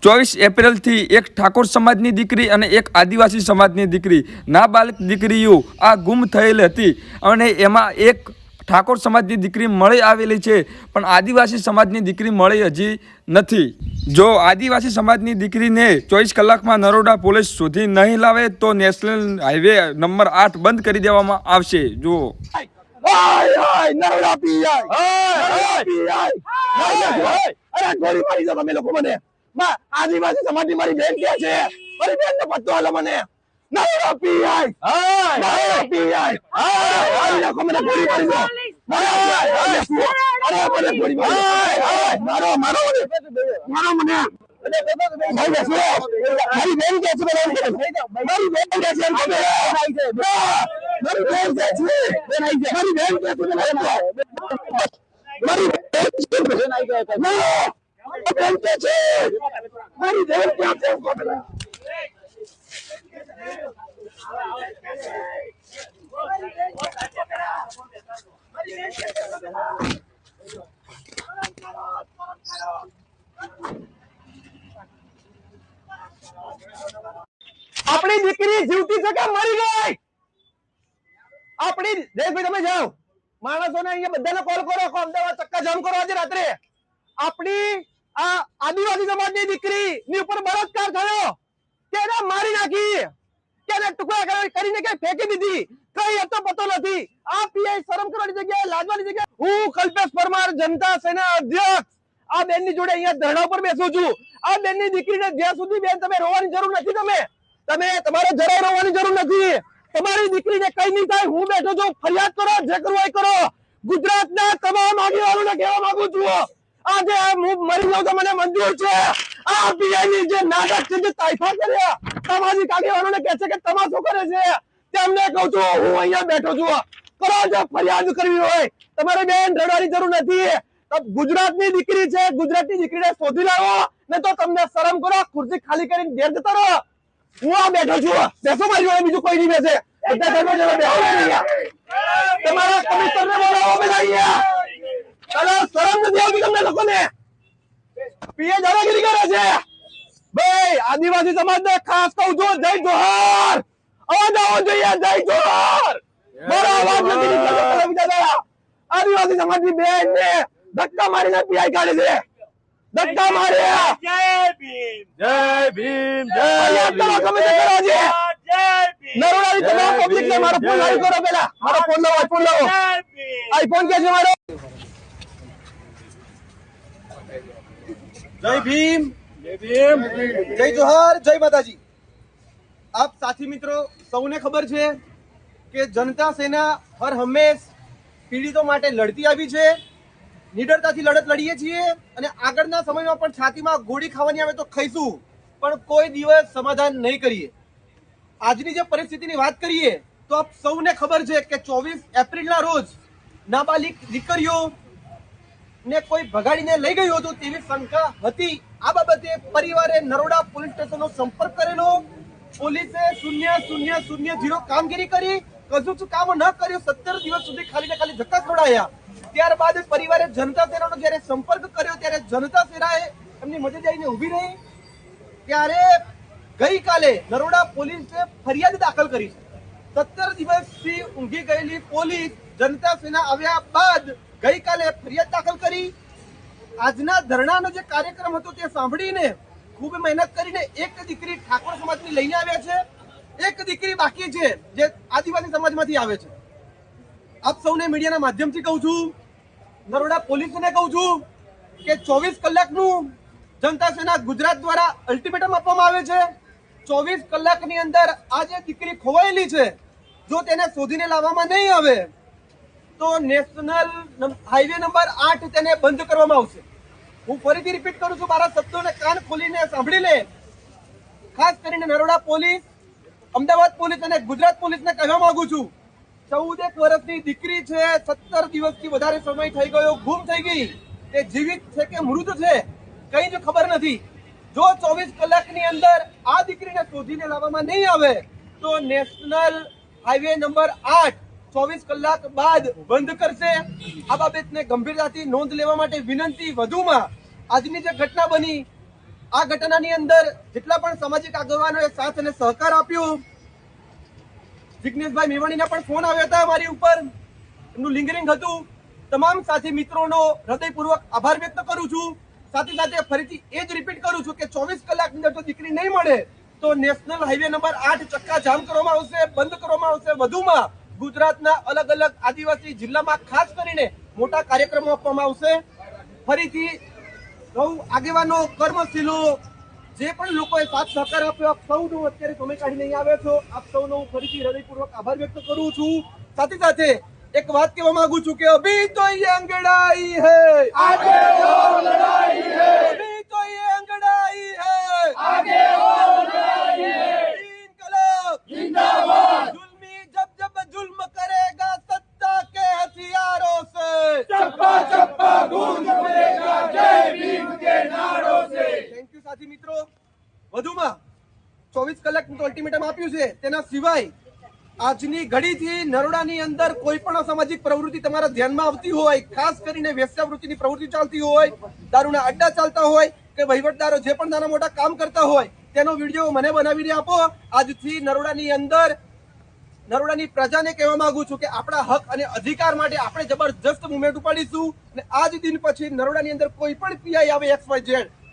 24 એપ્રિલથી એક ઠાકોર સમાજની દીકરી અને એક આદિવાસી સમાજની દીકરી નાબાલિગ દીકરીઓ આ ગુમ થયેલ હતી અને એમાં એક ઠાકોર સમાજની દીકરી મળી આવેલી છે, પણ આદિવાસી સમાજની દીકરી મળી હજી નથી. જો આદિવાસી સમાજની દીકરીને 24 કલાકમાં નરોડા પોલીસ શોધી નહીં લાવે તો નેશનલ હાઈવે નંબર 8 બંધ કરી દેવામાં આવશે. જુઓ આદિવાસી સમાજની મારી બેન કે છે, મારી બેન ને પત્તો આલો મને. નરોડા પીઆઈ નાખો મને, ગોળી મારી દો. મને ગોળી મારી મારો મારો મને મારી બેન કે છે, મારી બેન કે છે, મારી બેન કે છે, મારી બેન કે છે, મારી બેન કે છે, મારી બેન ક્યાં છે? આપણી દીકરી જીવતી છે કે મરી ગઈ? આપણી દેશભાઈ તમે જાઓ, માણસોને અહીંયા બધાને કોલ કરો, અમદાવાદ ચક્કા જામ કરો આજે રાત્રે. આપણી આ આદિવાસી સમાજની દીકરી ની ઉપર બળાત્કાર થયો, તેને મારી નાખી, તેને ટુકડા કરીને કઈ ફેંકી દીધી, કઈ હતો પતો નથી. આ પીઆઈ શરમ કરવાની જગ્યાએ, લાજવાની જગ્યાએ હું કલ્પેશ પરમાર, જનતા સેના અધ્યક્ષ, આ બેન ની જોડે અહીંયા ધરણા પર બેસું છું. આ બેન ની દીકરીને જ્યાં સુધી બેન તમે રોવાની જરૂર નથી, તમે તમારે જરાય રોવાની જરૂર નથી. તમારી દીકરીને કઈ નહીં થાય, હું બેઠો છું, ફરિયાદ કરો, જે કરવું એ કરો. ગુજરાતના તમામ આગેવાનોને કહેવા માંગુ છું, આજે હું મરી જાઉં તો મને મંજૂર છે. આ પીઆઈ જે નાટક છે, જે તાઇફા કર્યા, સામાજિક આગેવાનોને કહે છે કે તમાશો કરે છે, તેમને કહું છું હું અહીંયા બેઠો છું. કરો, જો ફરિયાદ કરવી હોય તમારે બેન રડવાની જરૂર નથી. ગુજરાતની દીકરી છે, ગુજરાતની દીકરીને શોધી લાવો, ને તો તમને શરમ કરો, ખુરશી ખાલી કરીને ઘેર જતા રહો. હું આ બેઠો છું, બેસો મારી જોડે, બીજું કોઈ નહીં બેસે. તમારા કમિશનરને બોલાવો પેલા અહીંયા. ચાલો, શરમ નથી આવતી તમને લોકોને? પીએ દાદાગીરી કરે છે. ભાઈ આદિવાસી સમાજને ખાસ કહું છું, જય જોહાર. અવાજ આવવો જોઈએ, જય જોહાર. મારો અવાજ નથી નીકળતો બીજા. આદિવાસી સમાજની બેન ને ધક્કા મારીને પીઆઈ કાઢે છે, ધક્કા માર્યા. જય ભીમ, જય ભીમ, જય નરોડાની તમામ પબ્લિકને મારો ફોન લાવી કરો. પેલા મારો ફોન લાવો, આઈફોન લાવો. આઈફોન કે છે મારો? જય ભીમ, જય ભીમ, જય જોહાર, જય માતાજી. આપ સાથી મિત્રો સૌને ખબર છે કે જનતા સેના હર હંમેશ પીડિતો માટે લડતી આવી છે. નિડરતાથી લડત લડીએ છીએ અને આગળના સમયમાં પણ છાતીમાં ગોળી ખાવાની આવે તો ખાઈશું, પણ કોઈ દિવસ સમાધાન નહીં કરીએ. આજની જે પરિસ્થિતિની વાત કરીએ તો આપ સૌને ખબર છે કે 24 એપ્રિલના રોજ નાબાલિગ દીકરીઓ ને કોઈ ભગાડીને લઈ ગયું હતું તેવી શંકા હતી. આ બાબતે પરિવારે નરોડા પોલીસ સ્ટેશનનો સંપર્ક કરેલો. પોલીસે 0-0-0-0 કામગીરી કરી, કશું જ કામ ન કર્યું. 17 દિવસ સુધી ખાલી ને ખાલી ધક્કા ખવડાયા. ત્યારબાદ પરિવારે જનતા સેનાનો જયારે સંપર્ક કર્યો ત્યારે જનતા સેનાએ એમની મદદ આવીને ઉભી રહી. ત્યારે ગઈકાલે નરોડા પોલીસે ફરિયાદ દાખલ કરી છે. 17 દિવસથી ઊંઘી ગયેલી પોલીસ જનતા સેના આવ્યા બાદ ગઈકાલે ફરિયાદ દાખલ કરી. આજના ધરણાનો જે કાર્યક્રમ હતો તે સાંભળીને ખૂબ મહેનત કરીને એક દીકરી ઠાકોર સમાજની લઈને આવ્યા છે, એક દીકરી બાકી છે જે આદિવાસી સમાજમાંથી આવે છે. આપ સૌને મીડિયાના માધ્યમથી કહું છું, નરોડા પોલીસને કહું છું કે 24 કલાકનું જનતા સેના ગુજરાત દ્વારા અલ્ટિમેટમ આપવામાં આવે છે. 24 કલાકની અંદર આ જે દીકરી ખોવાયેલી છે, જો તેને શોધીને લાવવામાં નહીં આવે તો નેશનલ હાઈવે નંબર 8 તેને બંધ કરવામાં આવશે. હું ફરીથી રિપીટ કરું છું, મારા શબ્દોને કાન ખોલીને સાંભળી લે. ખાસ કરીને નરોડા પોલીસ, અમદાવાદ પોલીસ અને ગુજરાત પોલીસને કહેવા માંગુ છું, 14 વર્ષની દીકરી છે, 17 દિવસથી વધારે સમય થઈ ગયો, ગુમ થઈ ગઈ. તે જીવિત છે કે મૃત છે કઈ જ ખબર નથી. જો 24 કલાકની અંદર આ દીકરીને શોધીને લાવવામાં નહીં આવે તો નેશનલ હાઈવે નંબર 8 24 કલાક બાદ બંધ કરશે. આ બાબતને ગંભીરતાથી નોંધ લેવા માટે વિનંતી. વધુમાં આજની જે ઘટના બની આ ઘટનાની અંદર જેટલા પણ સામાજિક આગેવાનોએ સાથ અને સહકાર આપ્યો, જિગ્નેશભાઈ મેવાણીના પણ ફોન આવ્યા હતા અમારી ઉપર, એમનું લિંગરિંગ હતું, તમામ સાથી મિત્રોનો હૃદયપૂર્વક આભાર વ્યક્ત કરું છું. સાથે સાથે ફરીથી એ જ રિપીટ કરું છું કે 24 કલાકની અંદર જો દીકરી નહીં મળે તો નેશનલ હાઈવે નંબર 8 ચક્કા જામ કરવામાં આવશે, બંધ કરવામાં આવશે. વધુમાં ગુજરાતના અલગ અલગ આદિવાસી જિલ્લામાં ખાસ કરીને મોટા કાર્યક્રમો આપવામાં આવશે. ફરીથી સૌ આગેવાનો, કર્મશીલો, જે પણ લોકોએ સાથ સહકાર આપ્યો, આપ સૌનો અત્યારે સમય કાઢીને અહીં આવ્યા છો, આપ સૌનો હું ફરીથી હૃદયપૂર્વક આભાર વ્યક્ત કરું છું. સાથે સાથે એક વાત કહેવા માંગુ છું કે અભી તો ये अंगड़ाई है, आगे और लड़ाई है, अभी तो ये अंगड़ाई है, आगे और लड़ाई है, इनकलाब जिंदाबाद, जुल्मी जब जब जुल्म करेगा सत्ता के हथियारों से, चप्पा चप्पा गूंज उठेगा जय भीम के नारों से. થેન્ક યુ સાથી મિત્રો. વધુમાં 24 કલાકનું તો અલ્ટિમેટમ આપ્યું છે, તેના સિવાય આજની ઘડીથી નરોડાની અંદર કોઈ પણ અસામાજિક પ્રવૃત્તિ તમારા ધ્યાનમાં આવતી હોય, ખાસ કરીને વેશ્યાવૃત્તિની પ્રવૃત્તિ ચાલતી હોય, દારૂના અડ્ડા ચાલતા હોય કે વહીવટદારો જે પણ નાના મોટા કામ કરતા હોય, તેનો વિડીયો મને બનાવીને આપો. આજથી નરોડાની અંદર નરોડાની પ્રજાને કહેવા માંગુ છું કે આપણા હક અને અધિકાર માટે આપણે જબરજસ્ત મુવમેન્ટ ઉપાડીશું અને આજ દિન પછી નરોડાની અંદર કોઈ પણ પીઆઈ આવે XYZ,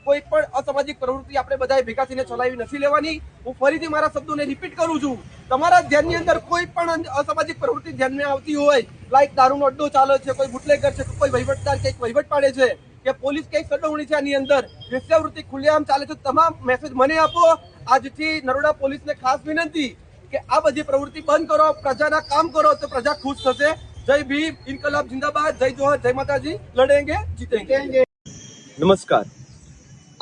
કોઈ પણ અસામાજિક પ્રવૃત્તિ આપણે બધાએ ભેગા થઈને ચલાવી નથી લેવાની. હું ફરીથી મારા શબ્દોને રિપીટ કરું છું, તમારા ધ્યાનની અંદર કોઈ પણ અસામાજિક પ્રવૃત્તિ ધ્યાનમાં આવતી હોય, લાઈક દારૂનો અડ્ડો ચાલે છે, કોઈ બુટલેગર છે, કોઈ વહીવટદાર કંઈક વહીવટ પાડે છે કે પોલીસ કંઈક સંડોવણી છે, આની અંદર વેશ્યાવૃત્તિ ખુલ્લેઆમ ચાલે છે, તમામ મેસેજ મને આપો. આજથી નરોડા પોલીસને ખાસ વિનંતી કે આ બધી પ્રવૃત્તિ બંધ કરો, પ્રજાના કામ કરો તો પ્રજા ખુશ થશે. જય ભીમ, ઇન્કલાબ જિંદાબાદ, જય જોહર, જય માતાજી, લડેંગે જીતેંગે. નમસ્કાર.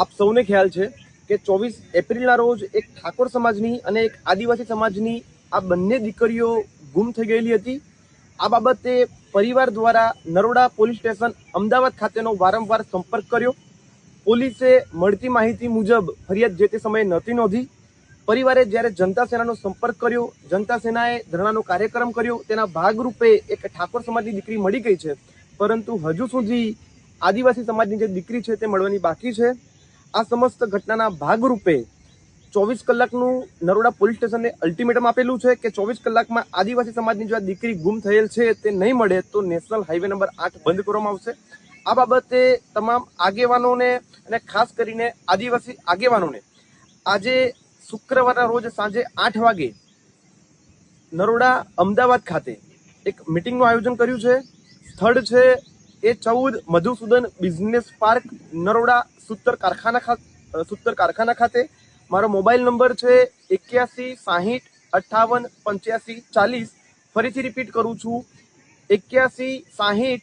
આપ સૌને ખ્યાલ છે કે 24 એપ્રિલના રોજ એક ઠાકોર સમાજની અને એક આદિવાસી સમાજની આ બંને દીકરીઓ ગુમ થઈ ગયેલી હતી. આ બાબતે પરિવાર દ્વારા નરોડા પોલીસ સ્ટેશન અમદાવાદ ખાતેનો વારંવાર સંપર્ક કર્યો. પોલીસે મળતી માહિતી મુજબ ફરિયાદ જે તે સમયે નહોતી નોંધી. પરિવારે જ્યારે જનતા સેનાનો સંપર્ક કર્યો, જનતા સેનાએ ધરણાનો કાર્યક્રમ કર્યો, તેના ભાગરૂપે એક ઠાકોર સમાજની દીકરી મળી ગઈ છે, પરંતુ હજુ સુધી આદિવાસી સમાજની જે દીકરી છે તે મળવાની બાકી છે. આ સમસ્ત ઘટનાના ભાગરૂપે 24 કલાકનું નરોડા પોલીસ સ્ટેશનને અલ્ટિમેટમ આપેલું છે કે 24 કલાકમાં આદિવાસી સમાજની જો આ દીકરી ગુમ થયેલ છે તે નહીં મળે તો નેશનલ હાઈવે નંબર 8 બંધ કરવામાં આવશે. આ બાબતે તમામ આગેવાનોને અને ખાસ કરીને આદિવાસી આગેવાનોને આજે શુક્રવારના રોજ સાંજે 8 વાગે નરોડા અમદાવાદ ખાતે એક મિટિંગનું આયોજન કર્યું છે. સ્થળ છે A14 Madhusudan business park, Naroda સૂતર કારખાના ખાતે. મારો મોબાઈલ નંબર છે 81 60 58 85 40. ફરીથી રિપીટ કરું છું, 81 60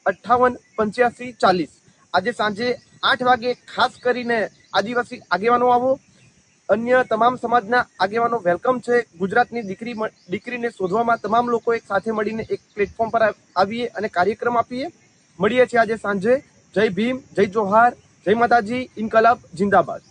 58 85 40. આજે સાંજે 8 વાગે ખાસ કરીને આદિવાસી આગેવાનો આવો. અન્ય તમામ સમાજના આગેવાનો વેલકમ છે. ગુજરાતની દીકરીને શોધવામાં તમામ લોકો એક સાથે મળીને એક પ્લેટફોર્મ પર આવીએ અને કાર્યક્રમ આપીએ. મળીએ છીએ આજે સાંજે. જય ભીમ, જય જોહાર, જય માતાજી, ઇન્કલાબ જિંદાબાદ.